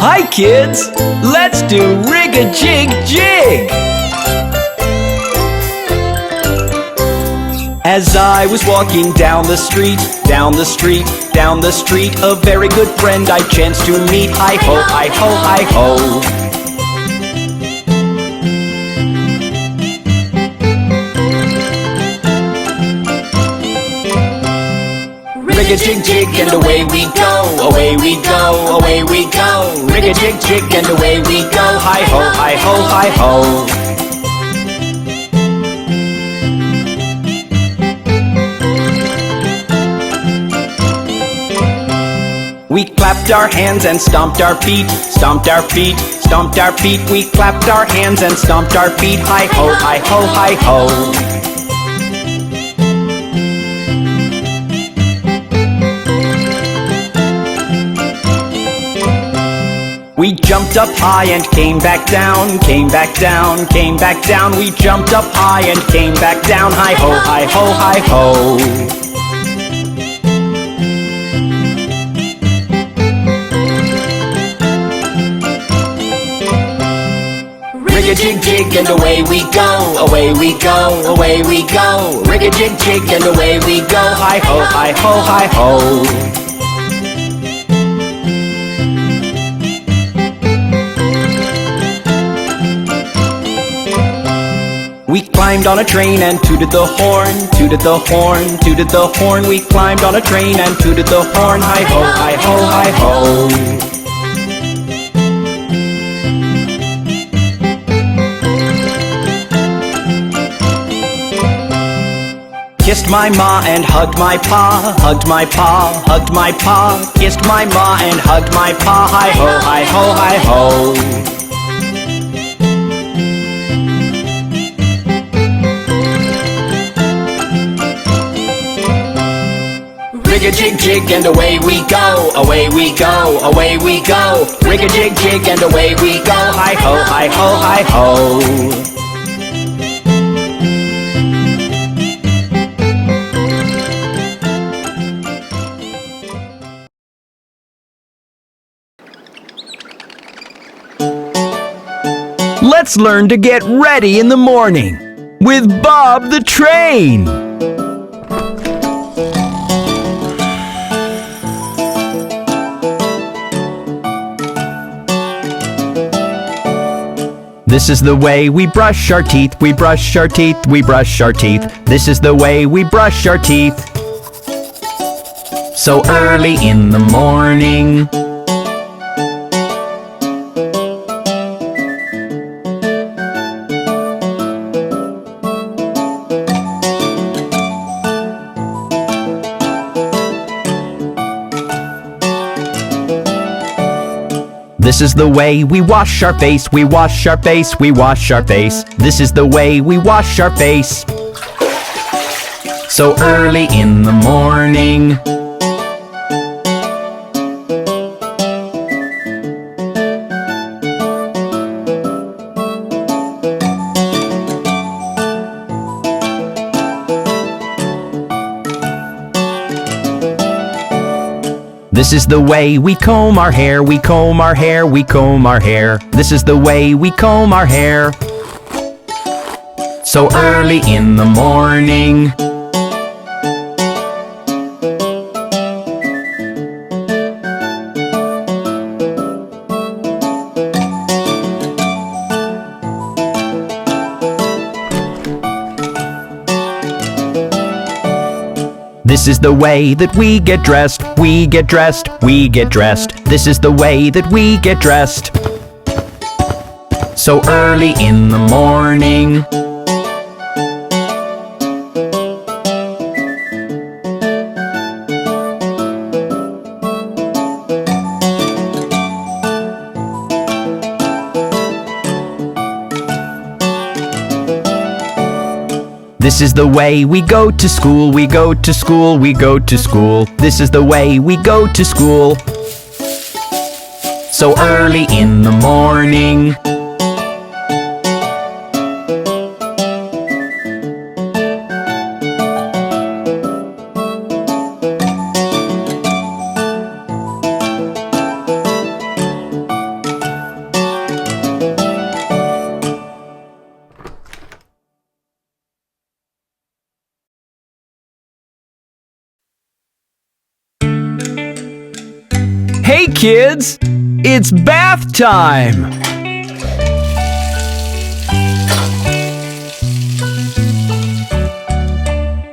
Hi kids, let's do rig-a-jig jig. As I was walking down the street, down the street, down the street, a very good friend I chanced to meet. Hi-ho, hi-ho, hi-ho. Rig-a-jig-jig and away we go, away we go, away we go. Rig-a-jig-jig and away we go, hi-ho, hi-ho, hi-ho. We clapped our hands and stomped our feet, stomped our feet, stomped our feet. We clapped our hands and stomped our feet, hi-ho, hi-ho, hi-ho. We jumped up high and came back down, came back down, came back down. We jumped up high and came back down, hi-ho, hi-ho, hi-ho. Rig-a-jig-jig and away we go, away we go, away we go. Rig-a-jig-jig and away we go, hi-ho, hi-ho, hi-ho. We climbed on a train and tooted the horn, tooted the horn, tooted the horn. We climbed on a train and tooted the horn, hi-ho, hi-ho, hi-ho. Kissed my ma and hugged my pa, hugged my pa, hugged my pa. Kissed my ma and hugged my pa, hi-ho, hi-ho, hi-ho. Rig-a-jig-jig and away we go, away we go, away we go. Rig-a-jig-jig and away we go, hi-ho, hi-ho, hi-ho. Let's learn to get ready in the morning with Bob the Train. This is the way we brush our teeth, we brush our teeth, we brush our teeth. This is the way we brush our teeth. So early in the morning. This is the way we wash our face, we wash our face, we wash our face. This is the way we wash our face. So early in the morning. This is the way we comb our hair, we comb our hair, we comb our hair. This is the way we comb our hair. So early in the morning. This is the way that we get dressed, we get dressed, we get dressed. This is the way that we get dressed. So early in the morning. This is the way we go to school, we go to school, we go to school. This is the way we go to school. So early in the morning. Hey kids, it's bath time!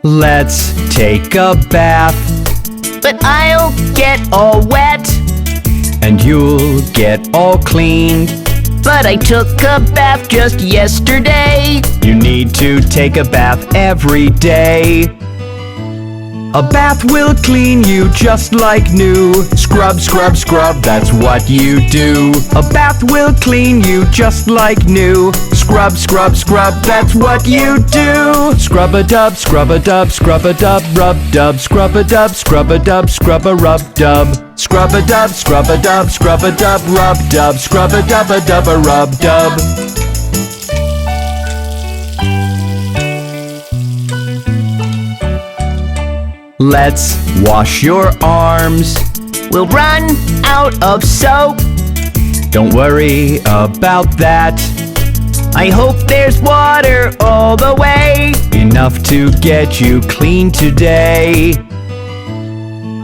Let's take a bath. But I'll get all wet. And you'll get all clean. But I took a bath just yesterday. You need to take a bath every day. A bath will clean you just like new. Scrub, scrub, scrub, that's what you do. A bath will clean you just like new. Scrub, scrub, scrub, that's what you do. Scrub-a-dub, scrub-a-dub, scrub-a-dub, rub-dub, scrub-a-dub, scrub-a-dub, scrub-a-rub-dub. Scrub-a-dub, scrub-a-dub, scrub-a-dub, rub-dub, scrub-a-dub-a-dub-a-rub-dub. Let's wash your arms. We'll run out of soap. Don't worry about that. I hope there's water all the way. Enough to get you clean today.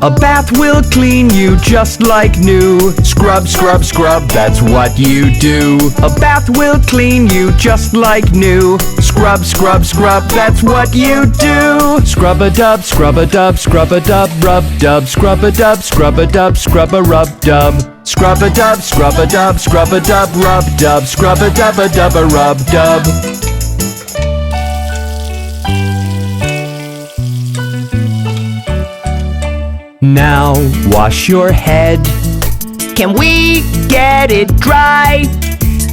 A bath will clean you just like new. Scrub, scrub, scrub, that's what you do. A bath will clean you just like new. Scrub, scrub, scrub, that's what you do. Scrub-a-dub, scrub-a-dub, scrub-a-dub, rub-dub, scrub-a-dub, scrub-a-dub, scrub-a-rub-dub. Scrub-a-dub, scrub-a-dub, scrub-a-dub, rub-dub, scrub-a-dub-a-dub-a-rub-dub. Now wash your head. Can we get it dry?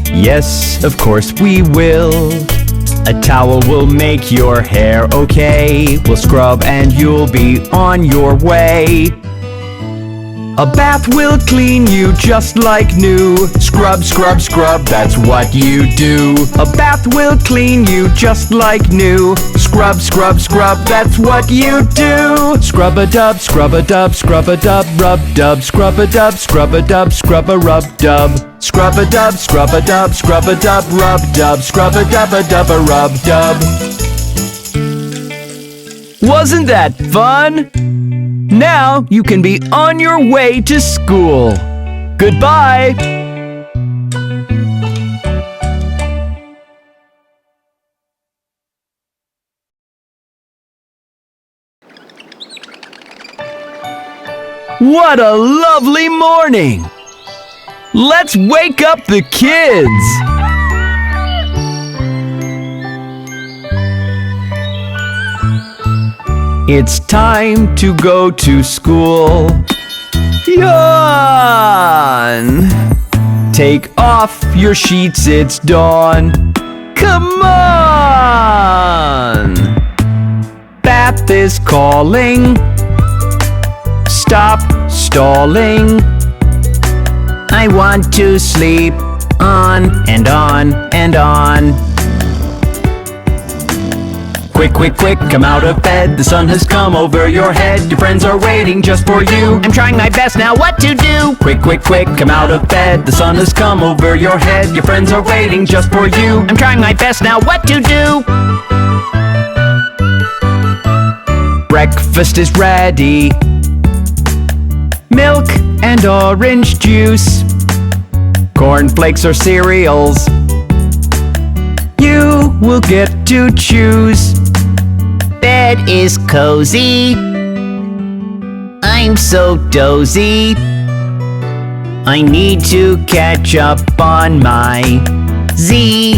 Yes, of course we will. A towel will make your hair okay. We'll scrub and you'll be on your way. A bath will clean you just like new. Scrub, scrub, scrub, that's what you do. A bath will clean you just like new. Scrub, scrub, scrub, that's what you do. Scrub-a-dub, scrub-a-dub, scrub-a-dub, rub-dub, scrub-a-dub, scrub-a-dub, scrub-a-rub-dub. Scrub-a-dub, scrub-a-dub, scrub-a-dub, rub-dub, scrub-a-dub-a-dub-a-rub-dub. Wasn't that fun? Now you can be on your way to school. Goodbye! What a lovely morning! Let's wake up the kids! It's time to go to school. Yawn! Take off your sheets, it's dawn. Come on! Bath is calling. Stop stalling. I want to sleep on and on and on. Quick, quick, quick, come out of bed. The sun has come over your head. Your friends are waiting just for you. I'm trying my best now, what to do? Quick, quick, quick, come out of bed. The sun has come over your head. Your friends are waiting just for you. I'm trying my best now, what to do? Breakfast is ready. Milk and orange juice. Cornflakes or cereals. You will get to choose. Bed is cozy. I'm so dozy. I need to catch up on my Z's.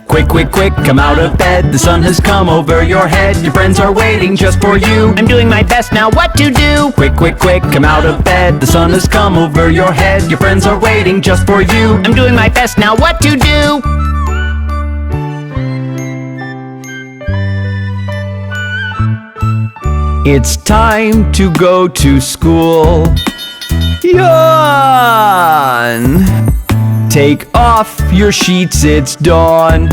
Quick, quick, quick, come out of bed. The sun has come over your head. Your friends are waiting just for you. I'm doing my best now, what to do? Quick, quick, quick, come out of bed. The sun has come over your head. Your friends are waiting just for you. I'm doing my best now, what to do? It's time to go to school. Yawn! Take off your sheets, it's dawn.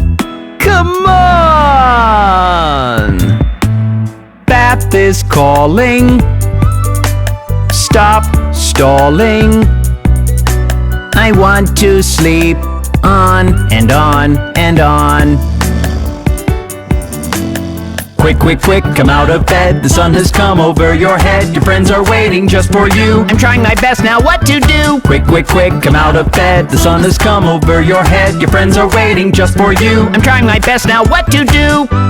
Come on! Bath is calling. Stop stalling. I want to sleep on and on and on. Quick, quick, quick, come out of bed. The sun has come over your head. Your friends are waiting just for you. I'm trying my best now, what to do? Quick, quick, quick, come out of bed. The sun has come over your head. Your friends are waiting just for you. I'm trying my best now, what to do?